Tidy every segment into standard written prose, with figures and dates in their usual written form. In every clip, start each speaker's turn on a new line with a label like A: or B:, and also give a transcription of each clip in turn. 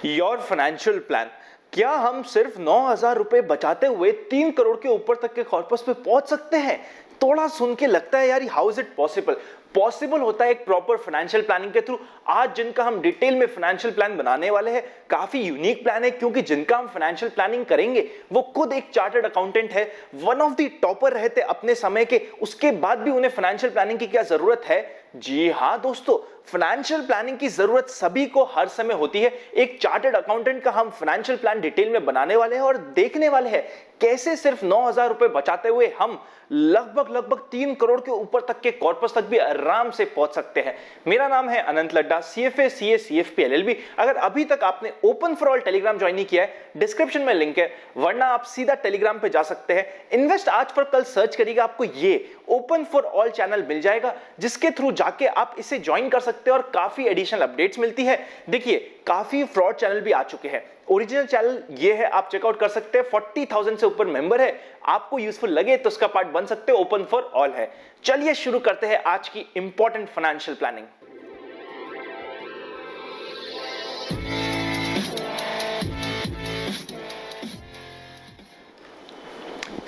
A: Your financial plan. क्या हम सिर्फ 9,000 रुपए बचाते हुए 3 करोड़ के ऊपर तक के कॉर्पस पे पहुंच सकते हैं? थोड़ा सुन के लगता है यार how is it possible. Possible होता है एक प्रॉपर फाइनेंशियल प्लानिंग के थ्रू। आज जिनका हम डिटेल में फाइनेंशियल प्लान बनाने वाले हैं काफी यूनिक प्लान है, क्योंकि जिनका हम फाइनेंशियल प्लानिंग करेंगे वो खुद एक चार्टर्ड अकाउंटेंट है, वन ऑफ द टॉपर रहते अपने समय के, उसके बाद भी उन्हें फाइनेंशियल प्लानिंग की क्या जरूरत है? जी हां दोस्तों, फाइनेंशियल प्लानिंग की जरूरत सभी को हर समय होती है। एक चार्टर्ड अकाउंटेंट का हम फाइनेंशियल प्लान डिटेल में बनाने वाले हैं और देखने वाले हैं कैसे सिर्फ 9,000 रुपए बचाते हुए हम लगभग 3 करोड़ के ऊपर तक के कॉर्पस तक भी आराम से पहुंच सकते हैं। मेरा नाम है अनंत Ladda, CFA CA CFP LLB। अगर अभी तक आपने open for all Telegram join नहीं किया है, डिस्क्रिप्शन में लिंक है, वरना आप सीधा टेलीग्राम पे जा सकते हैं। इन्वेस्ट आज पर कल सर्च करिएगा, आपको ये ओपन फॉर ऑल चैनल मिल जाएगा, जिसके थ्रू जाके आप इसे ज्वाइन कर सकते हैं और काफी एडिशनल अपडेट्स मिलती है। देखिए काफी फ्रॉड चैनल भी आ चुके हैं, ओरिजिनल चैनल ये है, आप चेकआउट कर सकते हैं। 40,000 से ऊपर मेंबर है, आपको यूजफुल लगे तो उसका पार्ट बन सकते हैं, ओपन फॉर ऑल है। चलिए शुरू करते हैं आज की इंपॉर्टेंट फाइनेंशियल प्लानिंग।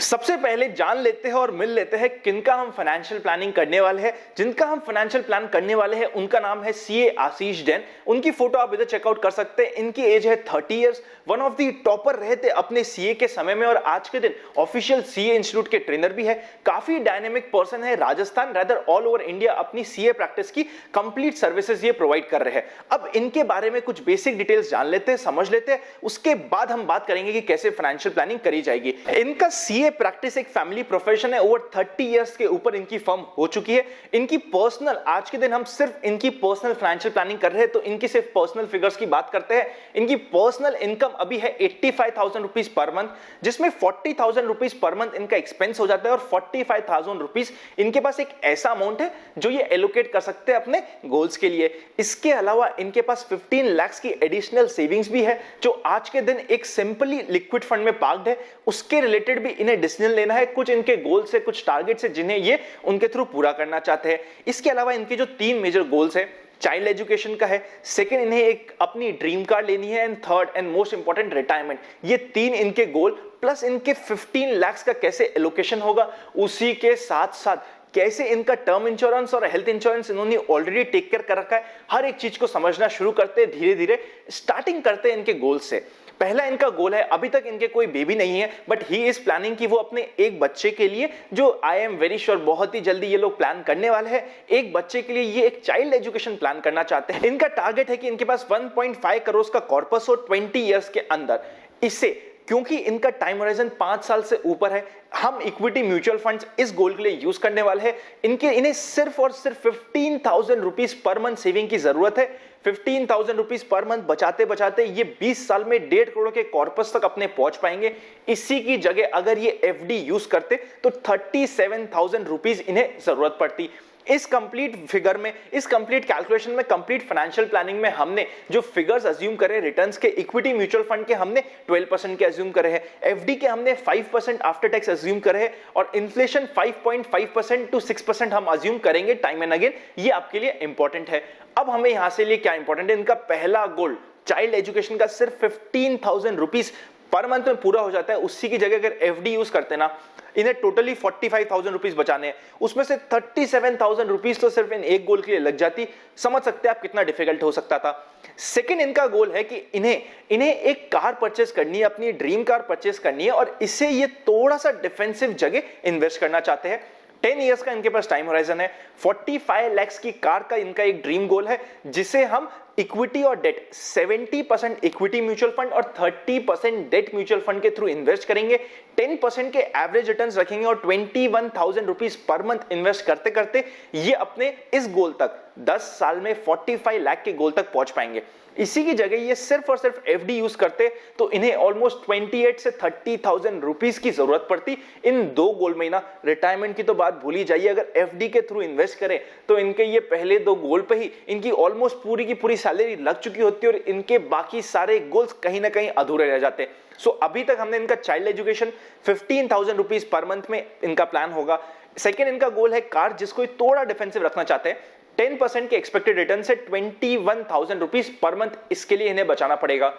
A: सबसे पहले जान लेते हैं और मिल लेते हैं किनका हम फाइनेंशियल प्लानिंग करने वाले हैं। जिनका हम फाइनेंशियल प्लान करने वाले हैं उनका नाम है CA आशीष जैन। उनकी फोटो आप इधर चेकआउट कर सकते हैं। इनकी एज है 30 years, one of the topper रहे थे अपने CA के समय में और आज के दिन ऑफिशियल CA इंस्टीट्यूट के ट्रेनर भी है। काफी डायनेमिक पर्सन है, Rajasthan rather all over India अपनी CA प्रैक्टिस की कंप्लीट सर्विसेज ये प्रोवाइड कर रहे हैं। अब इनके बारे में कुछ बेसिक डिटेल्स जान लेते हैं, समझ लेते हैं, उसके बाद हम बात करेंगे कि कैसे फाइनेंशियल प्लानिंग करी जाएगी। इनका CA प्रैक्टिस एक फैमिली प्रोफेशन है, ओवर 30 इयर्स के ऊपर इनकी फर्म हो चुकी है। इनकी पर्सनल, आज के दिन हम सिर्फ इनकी पर्सनल फाइनेंशियल प्लानिंग कर रहे हैं तो इनकी सिर्फ पर्सनल फिगर्स की बात करते हैं। इनकी पर्सनल इनकम अभी है 85,000 रुपीज पर मंथ, जिसमें 40,000 रुपीज पर मंथ इनका एक्सपेंस हो जाता है और 45,000 रुपीज इनके पास एक ऐसा अमाउंट है जो ये एलोकेट कर सकते हैं अपने गोल्स के लिए। इसके अलावा इनके पास 15 लाख की एडिशनल सेविंग्स भी है, जो आज के दिन एक सिंपली लिक्विड फंड में पार्क्ड है। उसके रिलेटेड भी इन्हें डिसीजन लेना है, कुछ इनके गोल्स है, कुछ टारगेट्स है जिन्हें ये उनके थ्रू पूरा करना चाहते हैं। इसके अलावा इनके जो 3 मेजर गोल्स है, चाइल्ड एजुकेशन का है, सेकंड इन्हें एक अपनी ड्रीम कार लेनी है, and third and most important retirement. ये 3 इनके गोल प्लस इनके 15 लाख का कैसे एलोकेशन होगा, उसी के साथ साथ कैसे इनका टर्म इंश्योरेंस और हेल्थ इंश्योरेंस इन्होंने ऑलरेडी टेक केयर कर रखा है। हर एक चीज को समझना शुरू करते हैं धीरे धीरे। स्टार्टिंग करते हैं इनके गोल से। पहला इनका गोल है, अभी तक इनके कोई बेबी नहीं है, बट ही इज प्लानिंग कि वो अपने एक बच्चे के लिए, जो आई एम वेरी श्योर बहुत ही जल्दी ये लोग प्लान करने वाले हैं, एक बच्चे के लिए ये एक चाइल्ड एजुकेशन प्लान करना चाहते हैं। इनका टारगेट है कि इनके पास 1.5 करोड़ का कॉर्पस हो 20 ईयर्स के अंदर। इससे क्योंकि इनका टाइम होराइजन 5 साल से ऊपर है, हम इक्विटी म्यूचुअल फंड्स इस गोल के लिए यूज करने वाले हैं। इन्हें सिर्फ और सिर्फ 15,000 रुपीज पर मंथ सेविंग की जरूरत है। 15,000 रुपीज पर मंथ बचाते बचाते ये 20 साल में 1.5 करोड़ के कॉर्पस तक अपने पहुंच पाएंगे। इसी की जगह अगर ये FD यूज करते तो 37,000 रुपीज इन्हें जरूरत पड़ती। इस कंप्लीट फिगर में, इस कंप्लीट कैलकुलेशन में, कंप्लीट फाइनेंशियल प्लानिंग में हमने जो फिगर्स अज्यूम करे रिटर्न्स के, इक्विटी म्यूचुअल फंड के हमने 12% के अज्यूम करे हैं, FD के हमने 5% आफ्टर टैक्स अज्यूम करे हैं और इन्फ्लेशन 5.5% टू 6% हम अज्यूम करेंगे टाइम एंड अगेन। ये आपके लिए इंपॉर्टेंट है। अब हमें यहां से लिए क्या इंपॉर्टेंट है, इनका पहला गोल चाइल्ड एजुकेशन का सिर्फ 15,000 रुपीज पर मंथ में पूरा हो जाता है। उसी की जगह अगर FD यूज करते ना, इन्हें टोटली 45,000 रुपीज बचाने हैं, उसमें से 37,000 रुपीज तो सिर्फ इन एक गोल के लिए लग जाती। समझ सकते हैं आप कितना डिफिकल्ट हो सकता था। सेकंड इनका गोल है कि इन्हें एक कार परचेस करनी है, अपनी ड्रीम कार परचेस करनी है और इसे ये थोड़ा सा डिफेंसिव जगह इन्वेस्ट करना चाहते हैं। 10 इयर्स का इनके पास टाइम होराइजन है। 45 लाख की कार का इनका एक ड्रीम गोल है, जिसे हम इक्विटी और डेट 70% इक्विटी म्यूचुअल फंड और 30% डेट म्यूचुअल फंड के थ्रू इन्वेस्ट करेंगे। 10% के एवरेज रिटर्न्स रखेंगे और 21,000 रुपीज पर मंथ इन्वेस्ट करते करते ये अपने इस गोल तक 10 साल में 45 लाख के गोल तक पहुंच पाएंगे। इसी की जगह ये सिर्फ और सिर्फ FD यूज करते तो इन्हें ऑलमोस्ट 28 से 30,000 रुपीज की जरूरत पड़ती इन 2 गोल में ना। रिटायरमेंट की तो बात भूल ही जाइए, अगर FD के थ्रू इन्वेस्ट करें तो इनके ये पहले 2 गोल पे ही इनकी ऑलमोस्ट पूरी की पूरी सैलरी लग चुकी होती है और इनके बाकी सारे गोल्स कहीं ना कहीं अधूरे रह जाते। सो अभी तक हमने इनका child education 15,000 rupees per month में इनका प्लान होगा। सेकेंड इनका गोल है कार, जिसको थोड़ा डिफेंसिव रखना चाहते हैं। 10% के एक्सपेक्टेड रिटर्न से 21,000 रुपीज पर मंथ इसके लिए इन्हें बचाना पड़ेगा।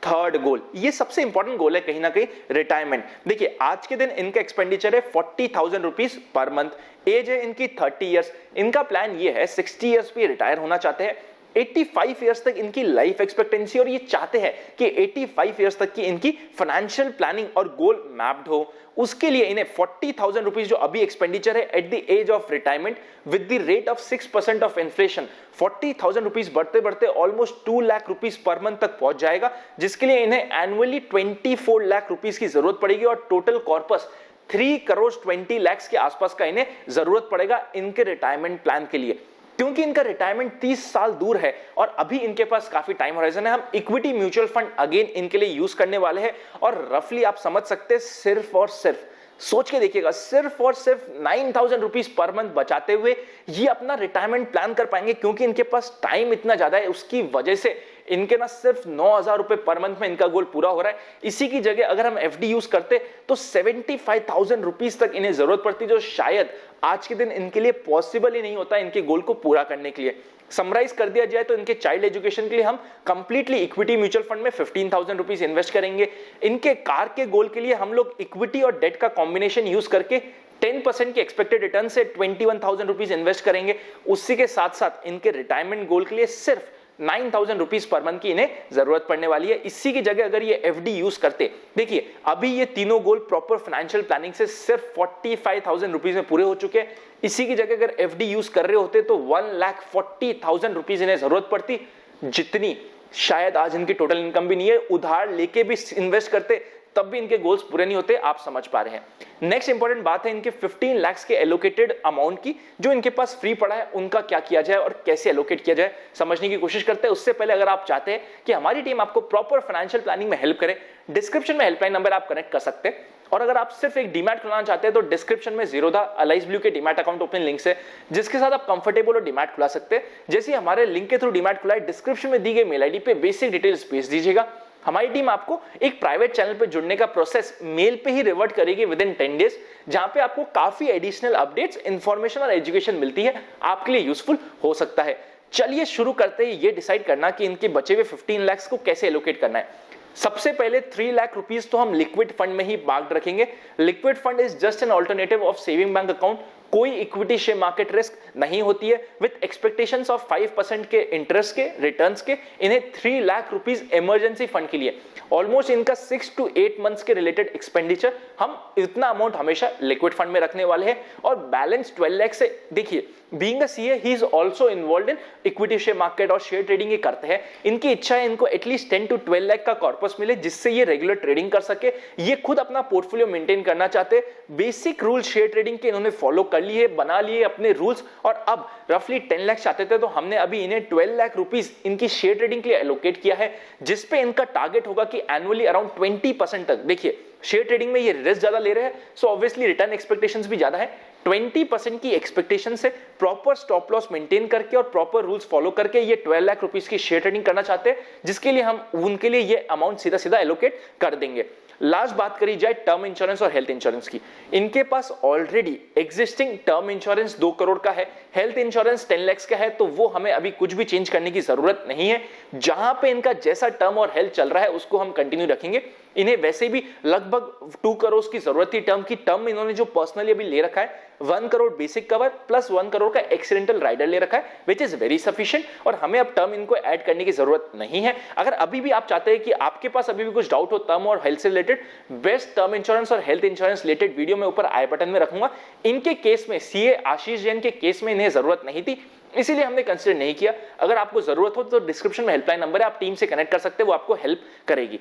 A: थर्ड गोल, ये सबसे इंपॉर्टेंट गोल है कहीं ना कहीं, रिटायरमेंट। देखिए आज के दिन इनका एक्सपेंडिचर है 40,000 रुपीज पर मंथ। एज है इनकी 30 इयर्स। इनका प्लान ये है 60 इयर्स पे रिटायर होना चाहते हैं। 85 इयर्स तक इनकी लाइफ एक्सपेक्टेंसी, और ये चाहते हैं कि 85 इयर्स तक की इनकी फाइनेंशियल प्लानिंग और गोल मैप्ड हो। उसके लिए इन्हें 40,000 रुपीज जो अभी एक्सपेंडिचर है at the age of retirement with the rate of 6% of inflation, 40,000 rupees बढ़ते बढ़ते almost 2 lakh rupees per month तक पहुंच जाएगा, जिसके लिए इन्हें एनुअली 24 लाख रुपीज की जरूरत पड़ेगी और टोटल कॉर्पस 3 करोड़ 20 लाख के आसपास का इन्हें जरूरत पड़ेगा इनके रिटायरमेंट प्लान के लिए। क्योंकि इनका रिटायरमेंट 30 साल दूर है और अभी इनके पास काफी टाइम होराइजन है, हम इक्विटी म्यूचुअल फंड अगेन इनके लिए यूज करने वाले हैं। और रफली आप समझ सकते हैं, सिर्फ और सिर्फ सोच के देखिएगा, सिर्फ और सिर्फ 9,000 रुपीज पर मंथ बचाते हुए ये अपना रिटायरमेंट प्लान कर पाएंगे। क्योंकि इनके पास टाइम इतना ज्यादा है, उसकी वजह से इनके ना सिर्फ 9,000 रुपए पर मंथ में इनका गोल पूरा हो रहा है। इसी की जगह अगर हम एफडी यूज करते तो 75,000 रुपीज तक इन्हें जरूरत पड़ती, जो शायद आज के दिन इनके लिए पॉसिबल ही नहीं होता इनके गोल को पूरा करने के लिए। समराइज कर दिया जाए तो इनके चाइल्ड एजुकेशन के लिए हम कंप्लीटली इक्विटी म्यूचुअल फंड में 15,000 रुपीज इन्वेस्ट करेंगे। इनके कार के गोल के लिए हम लोग इक्विटी और डेट का कॉम्बिनेशन यूज करके 10% के एक्सपेक्टेड रिटर्न से 21,000 रुपीज इन्वेस्ट करेंगे। उसी के साथ साथ इनके रिटायरमेंट गोल के लिए सिर्फ 9,000 रुपीज पर मंथ की इन्हें जरूरत पड़ने वाली है। इसी की जगह अगर ये एफडी यूज करते, देखिए अभी ये तीनों गोल प्रॉपर फाइनेंशियल प्लानिंग से सिर्फ 45,000 रुपीज में पूरे हो चुके हैं। इसी की जगह अगर एफडी यूज कर रहे होते तो 1,40,000 रुपीज इन्हें जरूरत पड़ती, जितनी शायद आज इनकी टोटल इनकम भी नहीं है। उधार लेके भी इन्वेस्ट करते तब भी इनके गोल्स पूरे नहीं होते, आप समझ पा रहे हैं। नेक्स्ट इंपॉर्टेंट बात है इनके 15 लाख के एलोकेटेड अमाउंट की, जो इनके पास फ्री पड़ा है, उनका क्या किया जाए और कैसे एलोकेट किया जाए समझने की कोशिश करते हैं। उससे पहले अगर आप चाहते हैं कि हमारी टीम आपको प्रॉपर फाइनेंशियल प्लानिंग में हेल्प करे, डिस्क्रिप्शन में हेल्पलाइन नंबर आप कनेक्ट कर सकते हैं। और अगर आप सिर्फ एक डीमैट खुलाना चाहते हैं तो डिस्क्रिप्शन में जीरोधा अलाइज ब्लू के डीमैट अकाउंट ओपन लिंक है, जिसके साथ आप कंफर्टेबल और डीमैट खुला सकते हैं। जैसे हमारे लिंक के थ्रू डीमैट खुला है, डिस्क्रिप्शन में दी गई मेल आईडी पे बेसिक डिटेल्स भेज दीजिएगा। हमारी टीम आपको एक प्राइवेट चैनल पे जुड़ने का प्रोसेस मेल पे ही रिवर्ट करेगी विद इन 10 डेज, जहां पे आपको काफी एडिशनल अपडेट्स, इंफॉर्मेशन और एजुकेशन मिलती है, आपके लिए यूजफुल हो सकता है। चलिए शुरू करते हैं ये डिसाइड करना कि इनके बचे हुए 15 लाख को कैसे एलोकेट करना है। सबसे पहले 3 लाख रुपीज तो हम लिक्विड फंड में ही बाग रखेंगे। Liquid fund is just an alternative of saving bank account. कोई इक्विटी शेयर मार्केट रिस्क नहीं होती है। विद एक्सपेक्टेशंस ऑफ 5% के इंटरेस्ट के रिटर्न्स के इन्हें 3 लाख रुपीज इमरजेंसी फंड के लिए, ऑलमोस्ट इनका 6 to 8 मंथ्स के रिलेटेड एक्सपेंडिचर, हम इतना अमाउंट हमेशा लिक्विड फंड में रखने वाले हैं। और बैलेंस 12 लाख से, देखिए being a CA he is also involved in equity share market और शेयर ट्रेडिंग ये करते हैं। इनकी इच्छा है इनको एटलीस्ट 10 to 12 लाख का कॉर्पस मिले, जिससे ये रेगुलर ट्रेडिंग कर सके। ये खुद अपना पोर्टफोलियो मेंटेन करना चाहते। बेसिक रूल शेयर ट्रेडिंग के इन्होंने फॉलो कर लिए, बना लिए अपने रूल्स, और अब रफली 10 लाख चाहते थे, तो हमने अभी इन्हें 12 लाख रुपीज इनकी शेयर ट्रेडिंग के लिए एलोकेट किया है, जिसपे इनका टारगेट होगा कि एनुअली अराउंड 20% तक। देखिए शेयर ट्रेडिंग में ये रिस्क ज्यादा ले रहे हैं, सो ऑब्वियसली रिटर्न एक्सपेक्टेशंस भी ज्यादा है। 20% की एक्सपेक्टेशन से प्रॉपर स्टॉप लॉस मेंटेन करके और प्रॉपर रूल्स फॉलो करके ये 12 लाख रुपीस की शेयर ट्रेडिंग करना चाहते हैं, जिसके लिए हम उनके लिए ये अमाउंट सीधा सीधा एलोकेट कर देंगे। लास्ट बात करी जाए टर्म इंश्योरेंस और हेल्थ इंश्योरेंस की। इनके पास already existing term insurance 2 crore का है, हेल्थ इंश्योरेंस 10 लाख का है, तो वो हमें अभी कुछ भी चेंज करने की जरूरत नहीं है। जहां पे इनका जैसा टर्म और हेल्थ चल रहा है उसको हम कंटिन्यू रखेंगे। इन्हें वैसे भी लगभग 2 करोड़ की जरूरत थी टर्म की। टर्म इन्होंने जो पर्सनली अभी ले रखा है 1 crore basic cover plus 1 crore का एक्सीडेंटल राइडर ले रखा है, विच इज वेरी सफिशिएंट, और हमें अब टर्म इनको ऐड करने की जरूरत नहीं है। अगर अभी भी आप चाहते हैं कि आपके पास अभी भी कुछ डाउट हो टर्म और हेल्थ से रिलेटेड, बेस्ट टर्म इंश्योरेंस और हेल्थ इंश्योरेंस रिलेटेड वीडियो में ऊपर आई बटन में रखूंगा। इनके केस में, सीए आशीष जैन के केस में इन्हें जरूरत नहीं थी, इसीलिए हमने कंसीडर नहीं किया। अगर आपको जरूरत हो तो डिस्क्रिप्शन में हेल्पलाइन नंबर है, आप टीम से कनेक्ट कर सकते हैं, वो आपको हेल्प करेगी।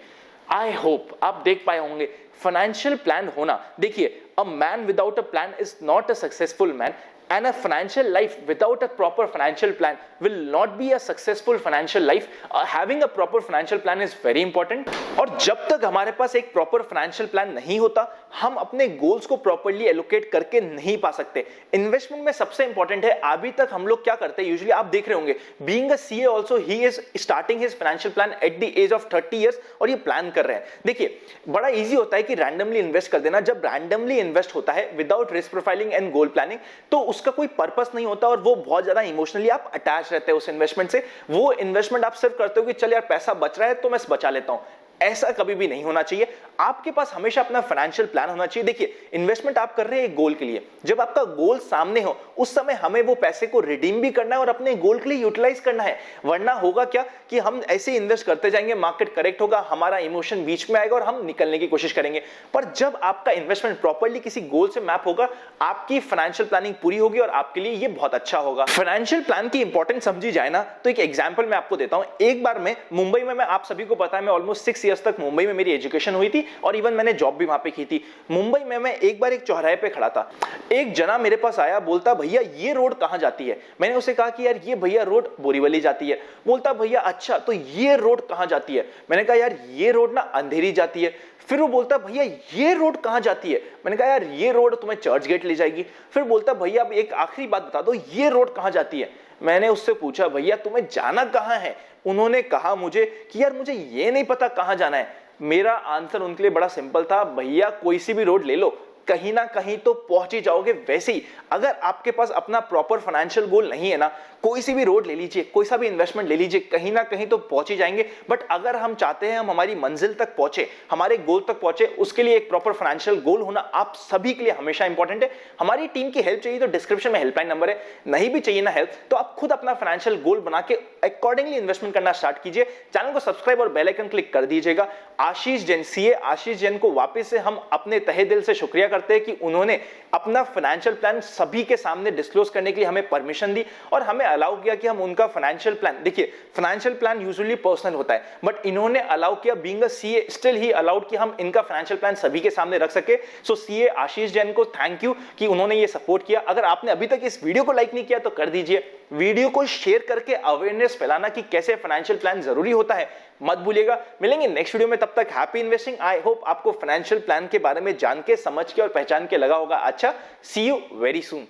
A: आई होप आप देख पाए होंगे फाइनेंशियल प्लान होना। देखिए, a man without a plan is not a successful man, and a financial life without a proper financial plan will not be a successful financial life. Having a proper financial plan is very important. और जब तक हमारे पास एक proper financial plan नहीं होता, हम अपने goals को properly allocate करके नहीं पा सकते। इन्वेस्टमेंट में सबसे इंपॉर्टेंट है, अभी तक हम लोग क्या करते हैं, यूजुअली आप देख रहे होंगे, being a CA also he is starting his financial plan at the age of 30 years, और ये प्लान कर रहे हैं। देखिए बड़ा इजी होता है कि रैंडमली इन्वेस्ट कर देना। जब रैंडमली इन्वेस्ट होता है without risk profiling and goal planning, तो उसका कोई पर्पस नहीं होता और वो बहुत ज्यादा इमोशनली आप अटैच रहते हो उस इन्वेस्टमेंट से। वो इन्वेस्टमेंट आप सिर्फ करते हो कि चल यार पैसा बच रहा है तो मैं बचा लेता हूं। ऐसा कभी भी नहीं होना चाहिए। आपके पास हमेशा अपना फाइनेंशियल प्लान होना चाहिए। देखिए, इन्वेस्टमेंट आप कर रहे हैं एक गोल के लिए, जब आपका गोल सामने हो उस समय हमें वो पैसे को रिडीम भी करना है और अपने गोल के लिए यूटिलाइज करना है। वरना होगा क्या कि हम ऐसे इन्वेस्ट करते जाएंगे, मार्केट करेक्ट होगा, हमारा इमोशन बीच में आएगा और हम निकलने की कोशिश करेंगे। पर जब आपका इन्वेस्टमेंट प्रॉपर्ली किसी गोल से मैप होगा, आपकी फाइनेंशियल प्लानिंग पूरी होगी और आपके लिए ये बहुत अच्छा होगा। फाइनेंशियल प्लान की इंपॉर्टेंस समझी जाए ना, तो एक एग्जांपल मैं आपको देता हूं। एक बार मैं मुंबई में, मैं आप सभी को पता है, मैं ऑलमोस्ट 6 इयर्स तक मुंबई में मेरी एजुकेशन हुई थी और इवन मैंने जॉब भी वहां पे की थी। मुंबई में मैं एक बार एक चौराहे पे खड़ा था, एक जना मेरे पास आया, बोलता भैया ये रोड कहां जाती है। मैंने उसे कहा कि यार ये भैया रोड बोरीवली जाती है। बोलता भैया अच्छा तो ये रोड कहां जाती है। मैंने कहा यार ये रोड ना अंधेरी जाती है। फिर वो बोलता भैया ये रोड कहां जाती है। मैंने कहा यार ये रोड तुम्हें चर्च गेट ले जाएगी। फिर बोलता भैया अब एक आखिरी बात बता दो, ये रोड कहां जाती है। मैंने उससे पूछा भैया तुम्हें जाना कहां है। उन्होंने कहा मुझे कि यार मुझे ये नहीं पता कहां जाना है। मेरा आंसर उनके लिए बड़ा सिंपल था, भैया कोई सी भी रोड ले लो, कहीं ना कहीं तो पहुंच ही जाओगे। वैसे ही अगर आपके पास अपना प्रॉपर फाइनेंशियल गोल नहीं है ना, कोई सी भी रोड ले लीजिए, कोई सा भी इन्वेस्टमेंट ले लीजिए, कहीं ना कहीं तो पहुंच ही जाएंगे। बट अगर हम चाहते हैं हम हमारी मंजिल तक पहुंचे, हमारे गोल तक पहुंचे, उसके लिए एक प्रॉपर फाइनेंशियल गोल होना आप सभी के लिए हमेशा इंपॉर्टेंट है। हमारी टीम की हेल्प चाहिए तो डिस्क्रिप्शन में हेल्पलाइन नंबर है। नहीं भी चाहिए ना हेल्प तो आप खुद अपना फाइनेंशियल गोल बना के अकॉर्डिंगली इन्वेस्टमेंट करना स्टार्ट कीजिए। चैनल को सब्सक्राइब और बेल आइकन क्लिक कर दीजिएगा। आशीष जैन, सीए आशीष जैन को वापस से हम अपने तहे दिल से शुक्रिया करते हैं कि उन्होंने अपना फाइनेंशियल प्लान सभी के सामने डिस्क्लोज करने के लिए हमें परमिशन दी और हमें अलाउ किया कि हम उनका फाइनेंशियल प्लान, देखिए फाइनेंशियल प्लान यूजुअली पर्सनल होता है, बट इन्होंने अलाउ किया, being a CA still he allowed कि हम इनका फाइनेंशियल प्लान सभी के सामने रख सके। सो सीए आशीष जैन को थैंक यू कि उन्होंने ये सपोर्ट किया। अगर आपने अभी तक इस वीडियो को लाइक नहीं किया तो कर दीजिए, वीडियो को शेयर करके अवेयरनेस फैलाना कि कैसे फाइनेंशियल प्लान जरूरी होता है मत भूलिएगा। मिलेंगे नेक्स्ट वीडियो में, तब तक हैप्पी इन्वेस्टिंग। आई होप आपको फाइनेंशियल प्लान के बारे में जान के, समझ के और पहचान के लगा होगा अच्छा। सी यू वेरी सून।